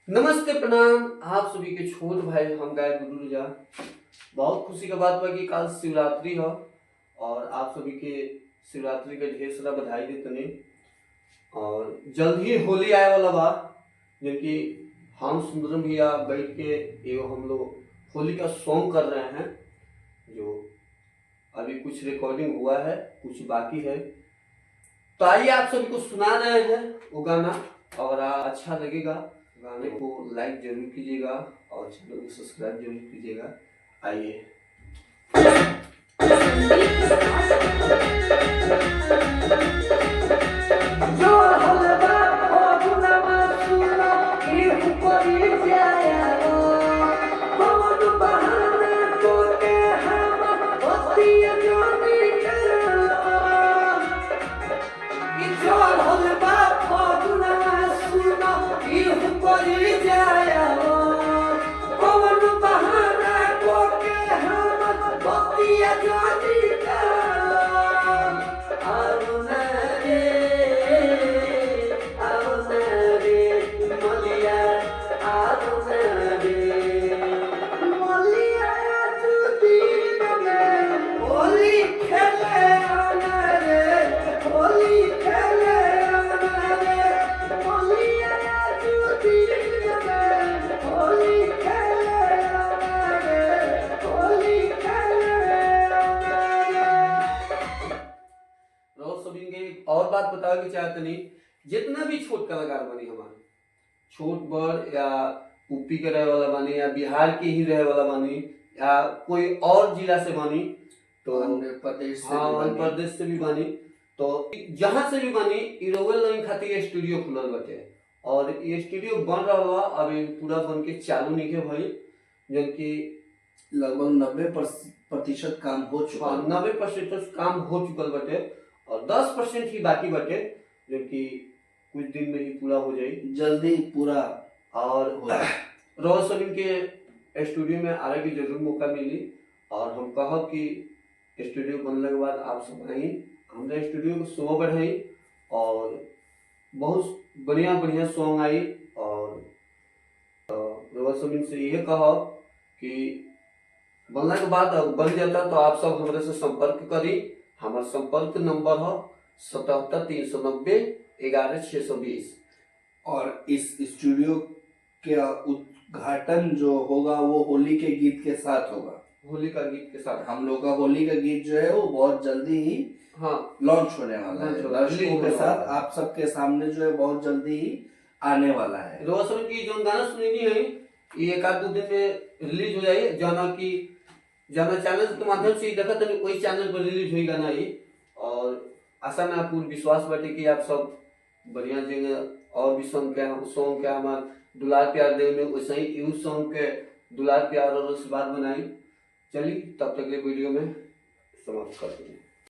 नमस्ते प्रणाम आप सभी के छोट भाई हम गाय गुरु जा। बहुत खुशी का बात बा कि कल शिवरात्रि हो और आप सभी के शिवरात्रि के ढेर सारा बधाई देते। और जल्द ही होली आए वाला बा, जबकि हम सुंदरम भैया बैठ के एगो हम लोग होली का सॉन्ग कर रहे हैं, जो अभी कुछ रिकॉर्डिंग हुआ है, कुछ बाकी है। तो आइए आप सभी को सुना रहे हैं वो गाना, और अच्छा लगेगा गाने को लाइक जरूर कीजिएगा और चैनल को सब्सक्राइब जरूर कीजिएगा। आइए। और बात बताओ कि चाहते नहीं, जितना भी छोट कलाकार बनी हमारे, छोट बड़ या यूपी के रहे वाला बनी या बिहार के ही रहे वाला बनी या कोई और जिला से बनी, तो आंध्र प्रदेश से भी बनी, तो जहां से भी बनी इरोवेल लाइन खातिर स्टूडियो खुलल बटे। और ये स्टूडियो बन रहा हुआ अभी पूरा बन के चालू नहीं है भाई, जबकि लगभग 90% काम हो चुका है। 90% काम हो चुकल बटे और 10% ही बाकी बटे, जो कि कुछ दिन में ही पूरा हो जाए, जल्दी पूरा। और रोज सलीम के स्टूडियो में आने की जरूर मौका मिली। और हम कहब कि स्टूडियो बनने के बाद आप सब आई, हमने स्टूडियो को शो बढ़ाई और बहुत बढ़िया बढ़िया सॉन्ग आई। और रोज सलीम से ये कहब कि बनने के बाद बन जाता तो आप सब हमारे से संपर्क करी। हमारा संपर्क नंबर है 77 390 11 620। और इस स्टूडियो का उद्घाटन जो होगा वो होली के गीत के साथ होगा। होली का गीत के साथ हम लोग का होली का गीत जो है वो बहुत जल्दी ही लॉन्च होने वाला है। दर्शकों के साथ आप सबके सामने जो है बहुत जल्दी ही आने वाला है। रोशन की जो गाना सुनी है ये एक आध 2 दिन में रिलीज हो जाए, जाना चैनल के माध्यम से देखा तो वही चैनल पर रिलीज हुई गाना ये। और आशा में पूर्ण विश्वास बाटे कि आप सब बढ़िया जगह और भी सॉन्ग के हमारे दुलार प्यार दे में वैसे ही यू सॉन्ग के दुलार प्यार और आशीर्वाद बनाई। चलिए तब तक के वीडियो में समाप्त करते हैं।